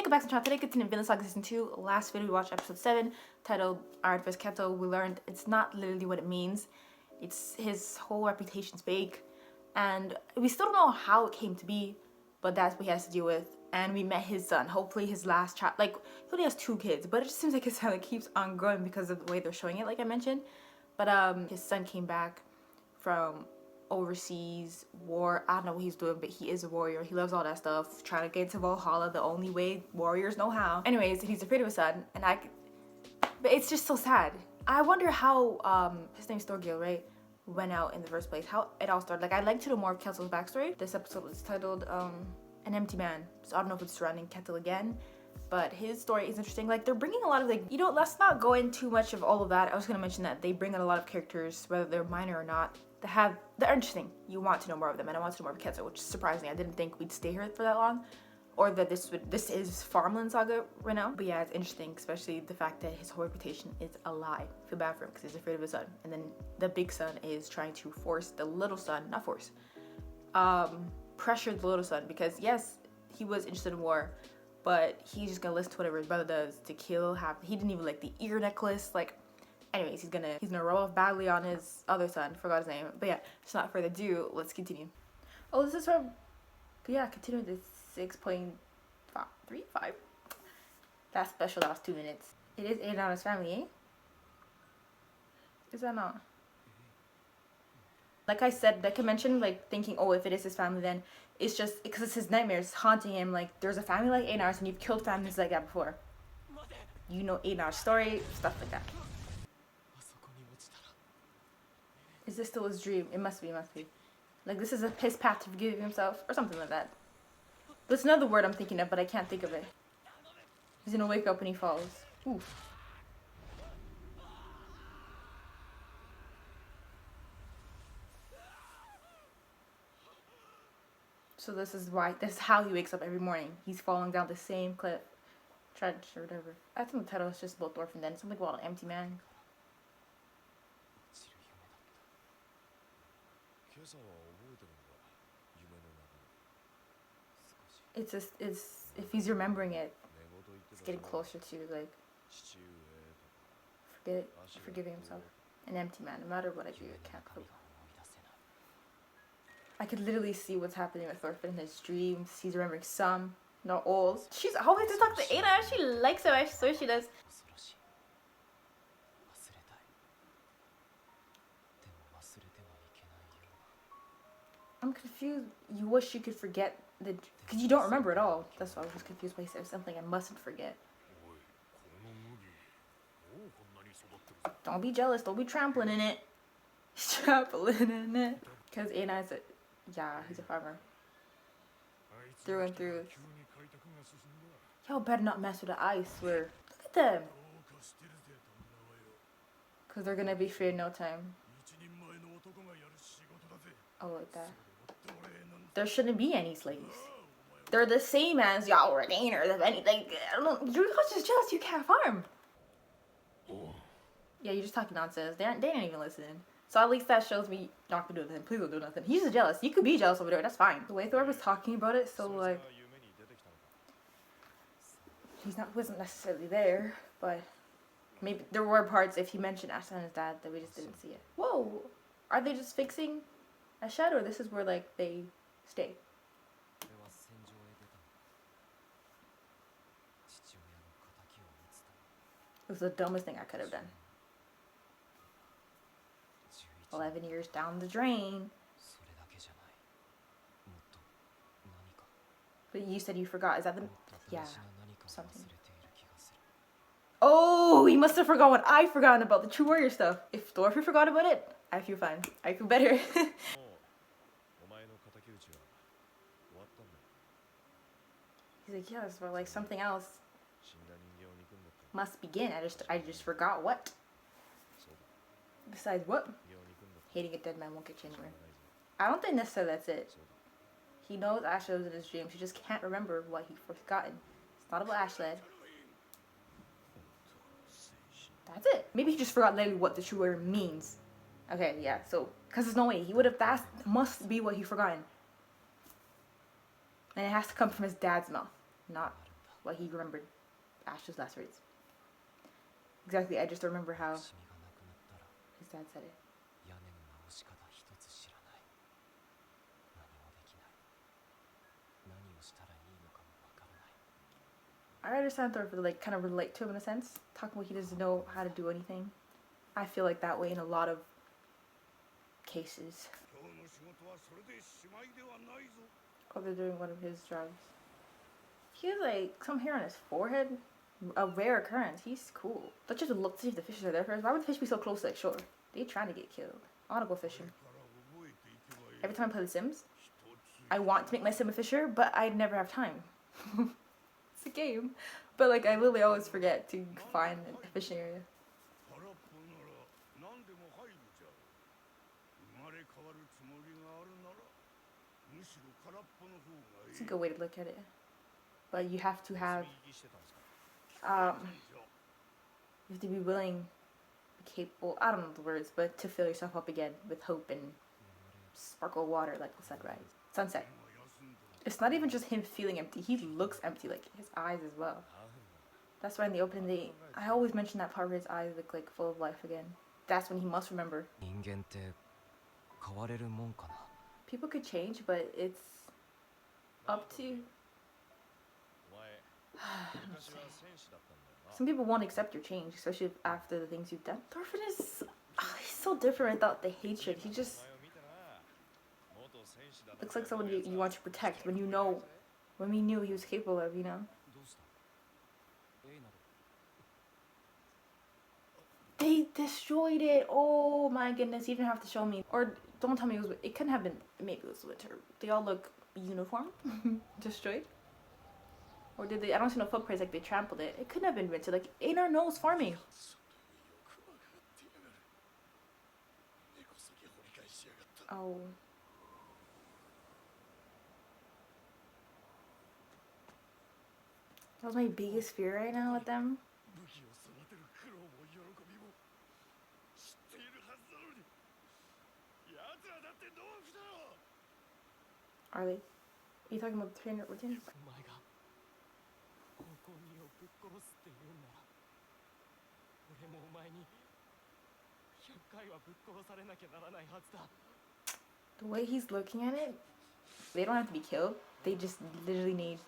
welcome back to the channel. Today continuing Vinland Saga Season 2. Last video we watched episode 7 titled Iron Fist Keto. We learned it's not literally what it means. It's his whole reputation's fake. And we still don't know how it came to be, but that's what he has to deal with. And we met his son, hopefully his last child. Like, he only has 2 kids, but it just seems like his son keeps on growing because of the way they're showing it, like I mentioned. But his son came back from overseas war. I don't know what he's doing, but he is a warrior. He loves all that stuff, trying to get into Valhalla the only way warriors know how. Anyways, he's afraid of his son, and but it's just so sad. I wonder how his name's Thorgil, right, went out in the first place, how it all started. Like, I'd like to know more of Ketil's backstory. This episode was titled An Empty Man, so I don't know if it's surrounding Ketil again, but his story is interesting. Like, they're bringing a lot of, like, you know, let's not go into too much of all of that. I was gonna mention that they bring in a lot of characters, whether they're minor or not, they're interesting. You want to know more of them, and I want to know more of KÄUSU, which is surprising. I didn't think we'd stay here for that long, or that this is Vinland Saga right now. But yeah, it's interesting, especially the fact that his whole reputation is a lie. I feel bad for him because he's afraid of his son, and then the big son is trying to force the little son, not force, pressure the little son, because yes, he was interested in war, but he's just gonna listen to whatever his brother does to kill. He didn't even like the ear necklace, like. Anyways, he's gonna roll off badly on his other son. Forgot his name. But yeah, just not further ado, let's continue. Oh, this is from, yeah, continue with 6.35. That's special. That was 2 minutes. It is Einar's family, eh? Is that not? Like I said, like I mentioned, like thinking, oh, if it is his family, then it's just because it's his nightmares haunting him. Like, there's a family like Einar's, and you've killed families like that before. You know Einar's story, stuff like that. Is this still his dream? It must be, Like, this is his path to forgiving himself, or something like that. There's another word I'm thinking of, but I can't think of it. He's gonna wake up when he falls. Oof. So this is how he wakes up every morning. He's falling down the same cliff. Trench or whatever. I think the title is just about orphan then. Something about an empty man. It's just, if he's remembering it, it's getting closer to, like, forgiving himself. An empty man. No matter what I do, I can't cope. I could literally see what's happening with Thorfinn in his dreams. He's remembering some, not all. She's always to talk to Einar. She likes him. I swear she does. I'm confused. You wish you could forget because you don't remember at all. That's why I was confused by something I mustn't forget. Don't be jealous. Don't be trampling in it. Trampling in it. Because Einar's he's a farmer. Through and through. Y'all better not mess with the ice. Look at them. Because they're gonna be free in no time. Oh, like that. There shouldn't be any slaves. They're the same as y'all retainers of anything. I don't know. You're just jealous you can't farm. Yeah, you're just talking nonsense. They ain't even listening. So at least that shows me not to do nothing. Please don't do nothing. He's just jealous. You could be jealous over there. That's fine. The way Thor was talking about it, so like, wasn't necessarily there, but maybe there were parts if he mentioned Asha and his dad that we just didn't see it. Whoa, are they just fixing a shed, or this is where like they stay? It was the dumbest thing I could have done. 11 years down the drain. But you said you forgot. Is that the... Yeah, something. Oh, he must have forgot what I forgotten about the True Warrior stuff. If Thorfinn forgot about it, I feel fine. I feel better. He's like, yes, but like something else must begin. I just forgot what. Besides what? Hating a dead man won't get you anywhere. I don't think necessarily that's it. He knows Asha was in his dreams. He just can't remember what he forgotten. It's not about Ashley. That's it. Maybe he just forgot literally what the true word means. Okay, yeah. So, because there's no way he would have. That must be what he forgotten. And it has to come from his dad's mouth, not why he remembered Ash's last words. Exactly, I just remember how his dad said it. I understand Thor like kind of relate to him in a sense. Talking about he doesn't know how to do anything. I feel like that way in a lot of cases. Oh, they're doing one of his jobs. He has like some hair on his forehead. A rare occurrence. He's cool. Let's just look to see if the fishes are there first. Why would the fish be so close to the shore? They trying to get killed. I want to go fishing. Every time I play The Sims, I want to make my sim a fisher, but I never have time. It's a game. But like I literally always forget to find a fishing area. It's a good way to look at it. But you have to have you have to be willing, capable, I don't know the words, but to fill yourself up again with hope and sparkle water like the sunrise. Sunset. It's not even just him feeling empty, he looks empty, like his eyes as well. That's why in the opening I always mention that part where his eyes look like full of life again. That's when he must remember. People could change, but it's up to... Some people won't accept your change, especially after the things you've done. Thorfinn is... he's so different without the hatred. He just... looks like someone you want to protect when you know... when we knew he was capable of, you know? They destroyed it! Oh my goodness, you didn't have to show me. Or don't tell me it was... it couldn't have been... maybe it was winter. They all look uniform. Destroyed. Or did they? I don't see no footprints, like they trampled it. It couldn't have been winter. Like in our nose farming. Oh. That was my biggest fear right now with them. Are they? Are you talking about the trainer routine? The way he's looking at it, they don't have to be killed. They just literally need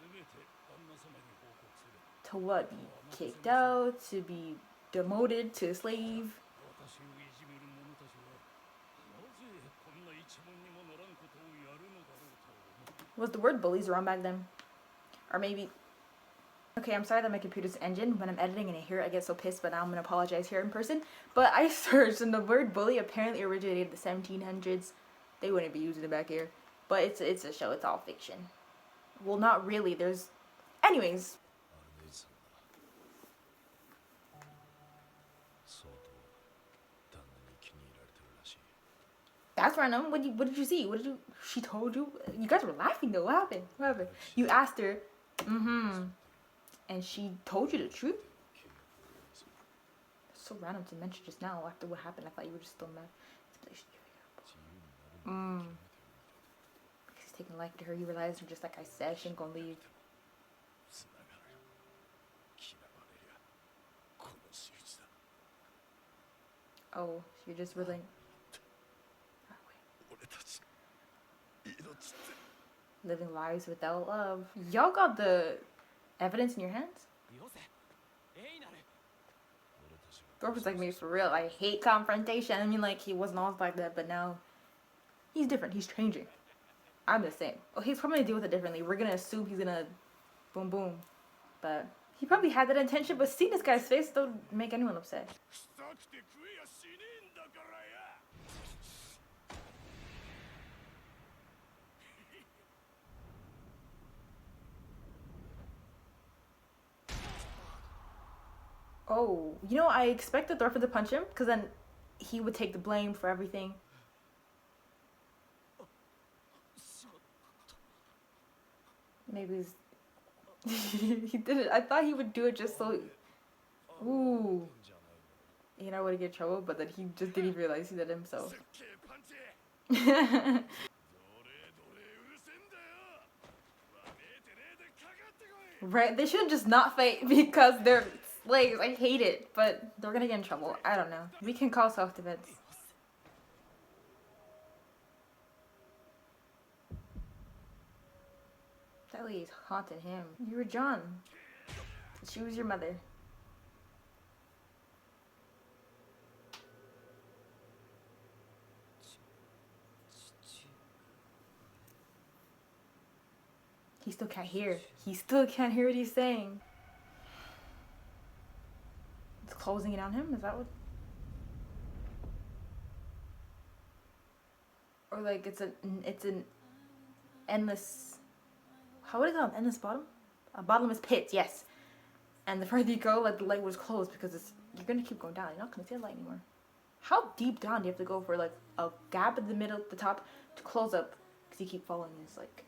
to what? Be kicked out, to be demoted to a slave. Was the word bullies around back then? Or maybe... Okay, I'm sorry that my computer's engine, when I'm editing and I hear it, I get so pissed, but now I'm going to apologize here in person. But I searched, and the word bully apparently originated in the 1700s. They wouldn't be using it back here. But it's a show, it's all fiction. Well, not really, there's... Anyways. That's random. What did you see? What did you... She told you? You guys were laughing though. What happened? What happened? You asked her, and she told you the truth? It's so random to mention just now after what happened. I thought you were just still mad. He's taking life to her. You realize, just like I said, she ain't gonna leave. Oh, you're just really... Living lives without love. Y'all got the evidence in your hands? Thorpe was like me for real. I hate confrontation. I mean, like, he wasn't always like that, but now he's different. He's changing. I'm the same. Oh, he's probably gonna deal with it differently. We're gonna assume he's gonna boom boom. But he probably had that intention, but seeing this guy's face don't make anyone upset. Oh, you know, I expected Thorfinn to punch him, because then he would take the blame for everything. Maybe he did it. I thought he would do it just so... Ooh. You know, I would get in trouble, but then he just didn't realize he did it himself. Right? They shouldn't just not fight because they're slaves. I hate it, but they're gonna get in trouble. I don't know. We can call self-defense. That lady's haunting him. You were John. She was your mother. He still can't hear. He still can't hear what he's saying. It's closing it on him? Is that what? Or like it's an endless, how would it go? Endless bottom? A bottomless pit, yes. And the further you go, like the light was closed because you're gonna keep going down. You're not gonna see the light anymore. How deep down do you have to go for like a gap in the middle, the top, to close up? Because you keep falling. It's like.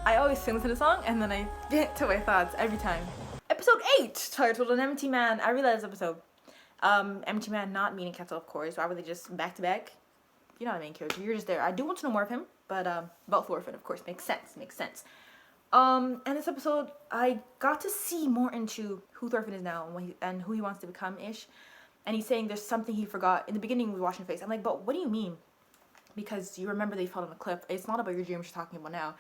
I always sing to the song and then I get to my thoughts every time. Episode 8, titled An Empty Man. I really like this episode. Empty Man not meaning Keto, of course. Why were they just back to back? You're not a main character. You're just there. I do want to know more of him, but about Thorfinn, of course, makes sense. And this episode, I got to see more into who Thorfinn is now and who he wants to become ish. And he's saying there's something he forgot. In the beginning, we were watching face. I'm like, but what do you mean? Because you remember they fell on a cliff. It's not about your dreams you're talking about now.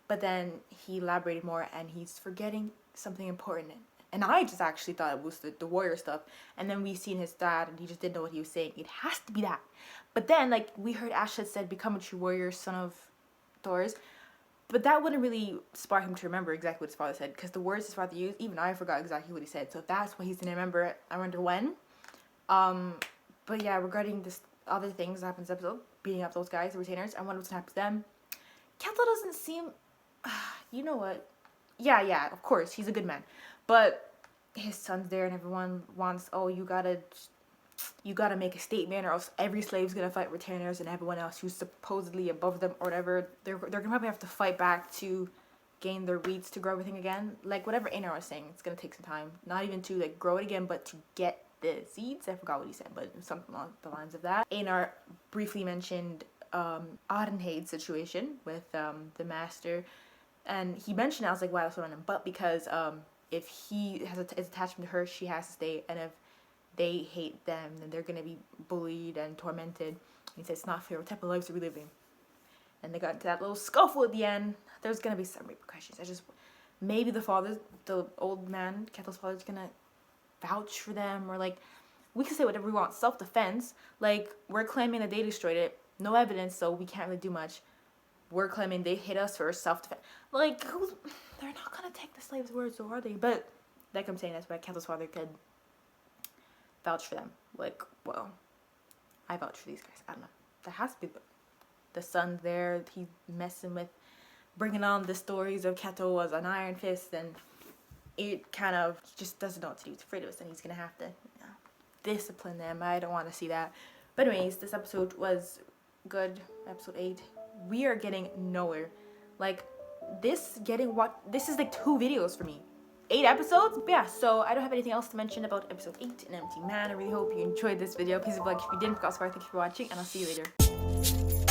But then he elaborated more and he's forgetting something important. And I just actually thought it was the warrior stuff. And then we seen his dad and he just didn't know what he was saying. It has to be that. But then, like, we heard Ash had said, become a true warrior, son of Thor's. But that wouldn't really spark him to remember exactly what his father said. Because the words his father used, even I forgot exactly what he said. So if that's what he's going to remember, I wonder when. But yeah, regarding this other things that happens in this episode, beating up those guys, the retainers, I wonder what's going to happen to them. Keto doesn't seem... you know what? Yeah, of course, he's a good man. But his son's there and everyone wants, oh, you gotta make a statement or else every slave's gonna fight retainers and everyone else who's supposedly above them or whatever. They're gonna probably have to fight back to gain their wheats to grow everything again. Like whatever Einar was saying, it's gonna take some time. Not even to like grow it again, but to get the seeds. I forgot what he said, but something along the lines of that. Einar briefly mentioned Adenhade's situation with the master. And he mentioned, I was like, wow, that's what on him. But because if he has his attachment to her, she has to stay. And if they hate them, then they're going to be bullied and tormented. And he said, it's not fair. What type of lives are we living? And they got into that little scuffle at the end. There's going to be some repercussions. Maybe the old man, Keto's father, is going to vouch for them. Or like, we can say whatever we want. Self-defense. Like, we're claiming that they destroyed it. No evidence, so we can't really do much. We're claiming they hit us for self-defense. Like, they're not gonna take the slaves' words, so are they? But, like I'm saying, that's why Keto's father could vouch for them. Like, well, I vouch for these guys. I don't know. There has to be the son's there. He's messing with, bringing on the stories of Keto as an Iron Fist, and it kind of, he just doesn't know what to do. He's afraid of us, and he's gonna have to discipline them. I don't want to see that. But anyways, this episode was good. Episode 8. We are getting nowhere. Like, this is like 2 videos for me. 8 episodes? But yeah, so I don't have anything else to mention about episode 8, An Empty Man. I really hope you enjoyed this video. Please leave a like if you didn't. Thank you for watching, and I'll see you later.